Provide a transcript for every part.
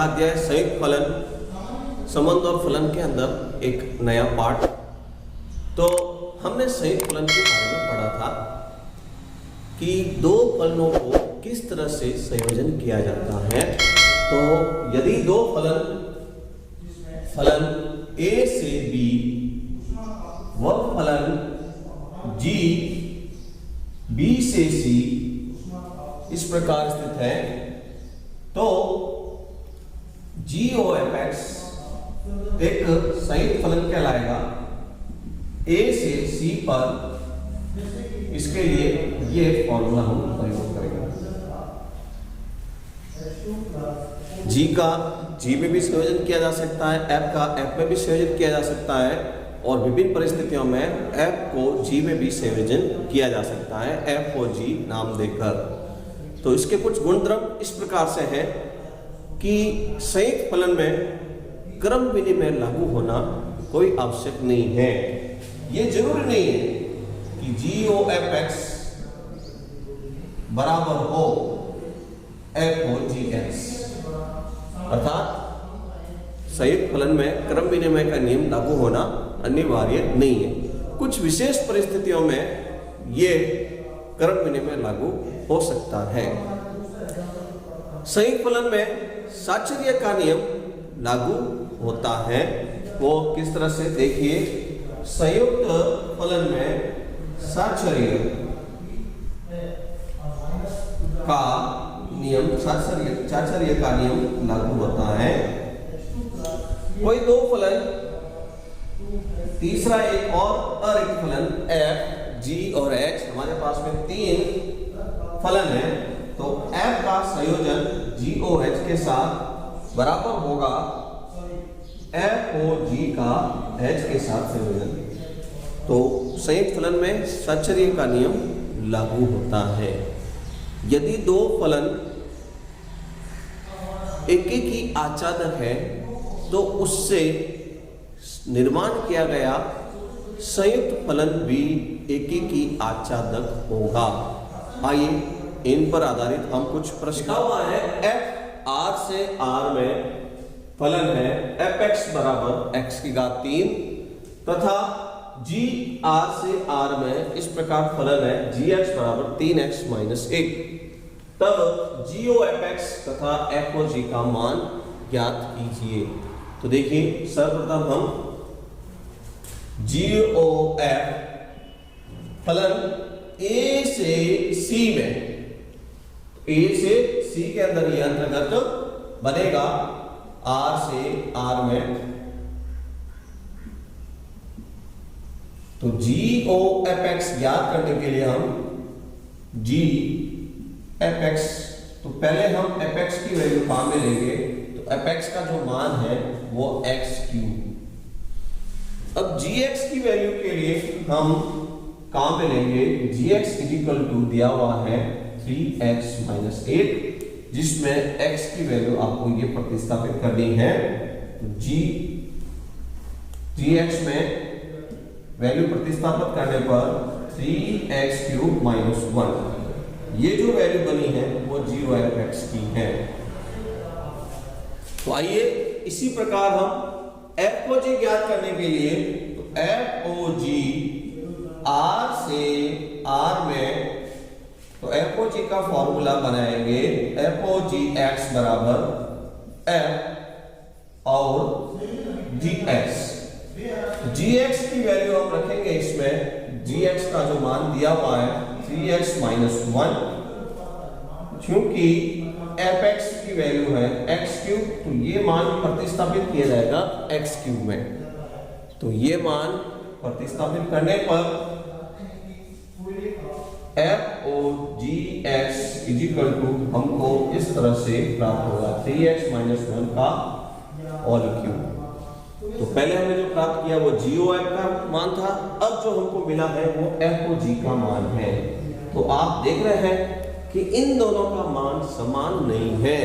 छठा अध्याय संयुक्त फलन संबंध और फलन के अंदर एक नया पार्ट। तो हमने संयुक्त फलन के बारे में पढ़ा था कि दो फलनों को किस तरह से संयोजन किया जाता है। तो यदि दो फलन A से B व फलन G B से C इस प्रकार स्थित है, तो GOFX एक संयुक्त फलन कहलाएगा A से C पर। इसके लिए ये फॉर्मूला हम प्रयोग करेंगे। G का G में भी संयोजन किया जा सकता है, F का F में भी संयोजन किया जा सकता है, और विभिन्न परिस्थितियों में F को G में भी संयोजन किया जा सकता है, F को G नाम देकर। तो इसके कुछ गुणधर्म इस प्रकार से हैं कि संयुक्त फलन में क्रम विनिमय लागू होना कोई आवश्यक नहीं है। ये जरूरी नहीं है कि GOFX बराबर हो FOGX, अर्थात संयुक्त फलन में क्रम विनिमय का नियम लागू होना अनिवार्य नहीं है। कुछ विशेष परिस्थितियों में ये क्रम विनिमय लागू हो सकता है। संयुक्त फलन में साचर्य का नियम लागू होता है। वो किस तरह से, देखिए, संयुक्त फलन में साचर्य का नियम साचर्य का नियम लागू होता है। कोई दो फलन, तीसरा एक और अरिक्त फलन F, G और H, हमारे पास में तीन फलन है, तो F का संयोजन GOH के साथ बराबर होगा FOG का H के साथ संयोजन। तो संयुक्त फलन में साचर्य का नियम लागू होता है। यदि दो फलन एक ही आच्छादक है तो उससे निर्माण किया गया संयुक्त फलन भी एक ही आच्छादक होगा। आइए इन पर आधारित हम कुछ प्रश्न हुआ है। F R से R में फलन है fx बराबर x की घात 3 तथा G R से R में इस प्रकार फलन है gx बराबर 3x माइनस 1। तब GOFX तथा FOG का मान ज्ञात कीजिए। तो देखिए, सर्वप्रथम हम GOF फलन A से C में, A से C के अंदर यह अंतर्गत बनेगा R से R में। तो GOFX ज्ञात करने के लिए हम GFX, तो पहले हम fx की वैल्यू कहां में लेंगे, तो fx का जो मान है वो x क्यूब। अब gx की वैल्यू के लिए हम कहां पे लेंगे, gx इक्वल टू दिया हुआ है 3x माइनस 8, जिसमें x की वैल्यू आपको ये प्रतिस्थापित करनी है। तो gx में वैल्यू प्रतिस्थापित करने पर 3x क्यूब माइनस 1, ये जो वैल्यू बनी है वो GOFX की है। तो आइए इसी प्रकार हम FOG ज्ञात करने के लिए, तो FOG R से R में, तो FOG का फॉर्मूला बनाएंगे FOGX बराबर F और GX। GX की वैल्यू हम रखेंगे इसमें, GX का जो मान दिया हुआ है 3x माइनस 1, क्योंकि fx की वैल्यू है x क्यूब, तो ये मान प्रतिस्थापित किया जाएगा x क्यूब में। तो ये मान प्रतिस्थापित करने पर FOGX इक्वल टू हमको इस तरह से प्राप्त होगा 3x माइनस 1 का होल क्यूब। तो पहले हमने जो प्राप्त किया वो GOF का मान था, अब जो हमको मिला है वो FOG का मान है। तो आप देख रहे हैं कि इन दोनों का मान समान नहीं है,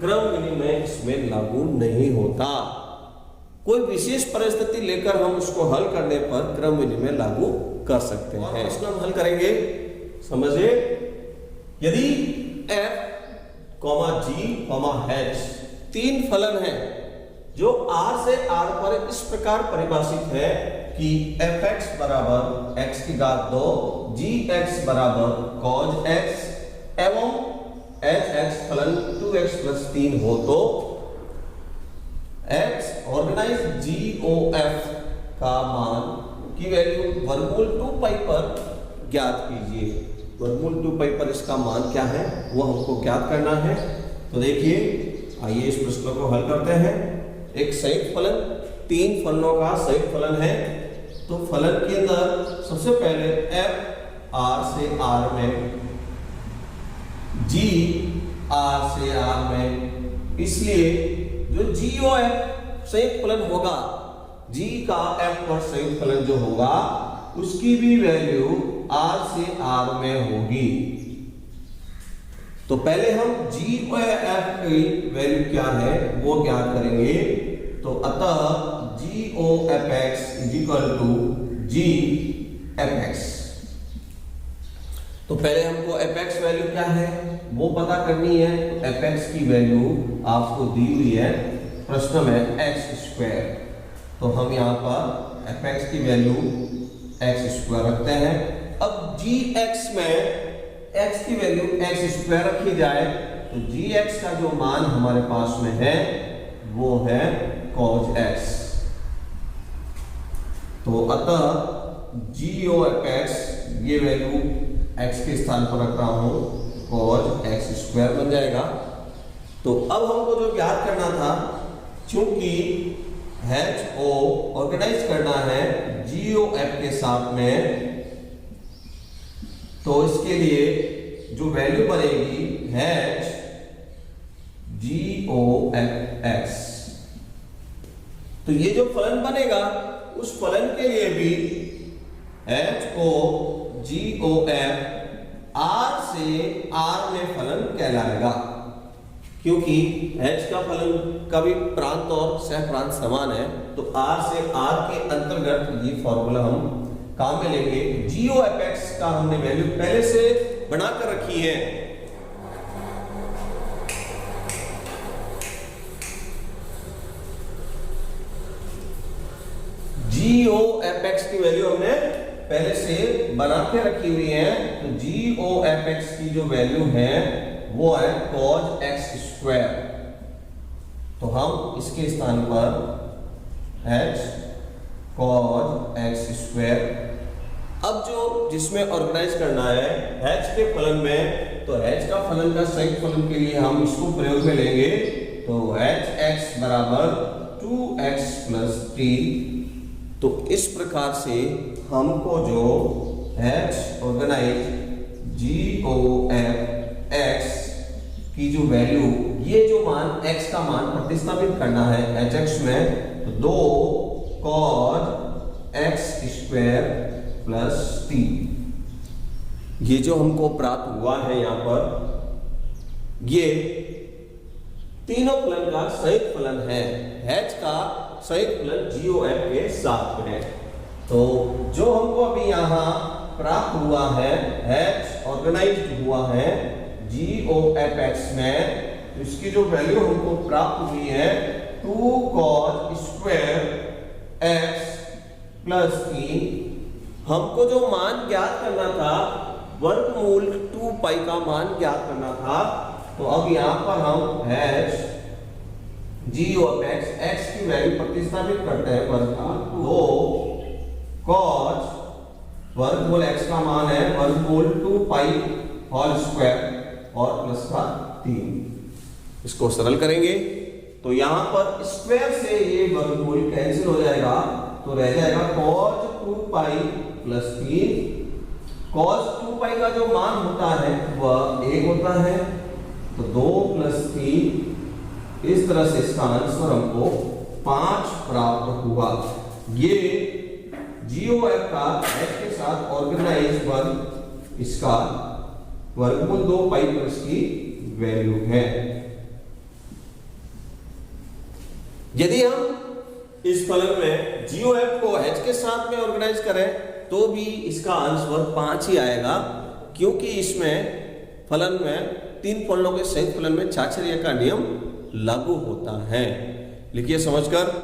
क्रम विनिमय इसमें लागू नहीं होता। कोई विशेष परिस्थिति लेकर हम उसको हल करने पर क्रम विनिमय लागू कर सकते हैं। इसको हम हल करेंगे, समझिए। यदि F, G, H तीन फलन हैं जो r से r पर इस प्रकार परिभाषित है कि fx बराबर x की घात 2 gx बराबर cos x एवं hx फलन 2x प्लस 3 हो तो x ऑर्गेनाइज GOF का मान की वैल्यू वर्गमूल 2 पाई पर ज्ञात कीजिए। वर्गमूल 2 पाई पर इसका मान क्या है वो हमको ज्ञात करना है। तो देखिए आइए इस प्रश्न को हल करते हैं। एक संयुक्त फलन, तीन फलनों का संयुक्त फलन है। तो फलन के अंदर सबसे पहले f r से r में, g r से r में, इसलिए जो GOF संयुक्त फलन होगा, g का f पर संयुक्त फलन जो होगा उसकी भी वैल्यू r से r में होगी। तो पहले हम GOF की वैल्यू क्या है वो ज्ञात करेंगे। तो अतः GOFX is equal to GFX। तो पहले हमको fx वैल्यू क्या है वो पता करनी है। तो fx की वैल्यू आपको दी हुई है प्रश्न में x²। तो हम यहाँ पर fx की वैल्यू x² रखते हैं। अब gx में x की वैल्यू x² रखी जाए तो gx का जो मान हमारे पास में है वो है cos x। तो अतः GOFX ये वैल्यू x के स्थान पर रख रहा हूं, cos x² बन जाएगा। तो अब हमको जो ज्ञात करना था, चूंकि HO ऑर्गेनाइज करना है GOF के साथ में, तो इसके लिए जो वैल्यू बनेगी H GOFX। तो ये जो फलन बनेगा उस फलन के लिए भी HO GOF R से R में फलन कहलाएगा, क्योंकि H का फलन का भी प्रांत और सह प्रांत समान है। तो R से R के अंतर्गत ये फॉर्मूला हम काम में लेंगे। GOFX का हमने वैल्यू पहले से बनाकर रखी है। GOFX की वैल्यू हमने पहले से बना के रखी हुई है। तो GOFX की जो वैल्यू है वो है cos x²। तो हम इसके स्थान पर h cos x²। अब जो जिसमें ऑर्गेनाइज करना है h के फलन में, तो h का फलन का संयुक्त फलन के लिए हम इसको प्रयोग में लेंगे। तो hx बराबर 2x प्लस 3। तो इस प्रकार से हमको जो h ऑर्गेनाइज GOFX की जो वैल्यू, ये जो मान x का मान प्रतिस्थापित करना है hx में, तो 2 cos x² प्लस 3 ये जो हमको प्राप्त हुआ है यहाँ पर, ये तीनों फलन का संयुक्त फलन है। h का संयुक्त फलन GOF के साथ में। तो जो हमको अभी यहाँ प्राप्त हुआ है, h ऑर्गेनाइज्ड हुआ है GOFX में, इसकी जो वैल्यू हमको प्राप्त हुई है 2 cos² x प्लस 3। हमको जो मान ज्ञात करना था, वर्गमूल 2 पाई का मान ज्ञात करना था। तो अब यहाँ पर हम h GOFX x की वैल्यू प्रतिस्थापित करते हैं। वर्गमूल 2 cos वर्गमूल x का मान है वर्गमूल 2 पाई होल स्क्वायर और प्लस का 3। इसको सरल करेंगे तो यहाँ पर स्क्वायर से ये वर्गमूल कैंसिल हो जाएगा, तो रह जाएगा cos 2 पाई प्लस 3। cos 2 पाई का जो मान होता है वह 1 होता है, तो 2 प्लस 3, इस तरह से इसका आंसर हमको 5 प्राप्त हुआ। ये GOF का h के साथ ऑर्गेनाइज वर्ग, इसका वर्गमूल 2 पाई पर इसकी वैल्यू है। यदि हम इस फलन में GOF को h के साथ में ऑर्गेनाइज करें तो भी इसका आंसर 5 ही आएगा, क्योंकि इसमें फलन में तीन फलनों के संयुक्त फलन में चाचर्य का नियम लागू होता है। लिखिए समझकर।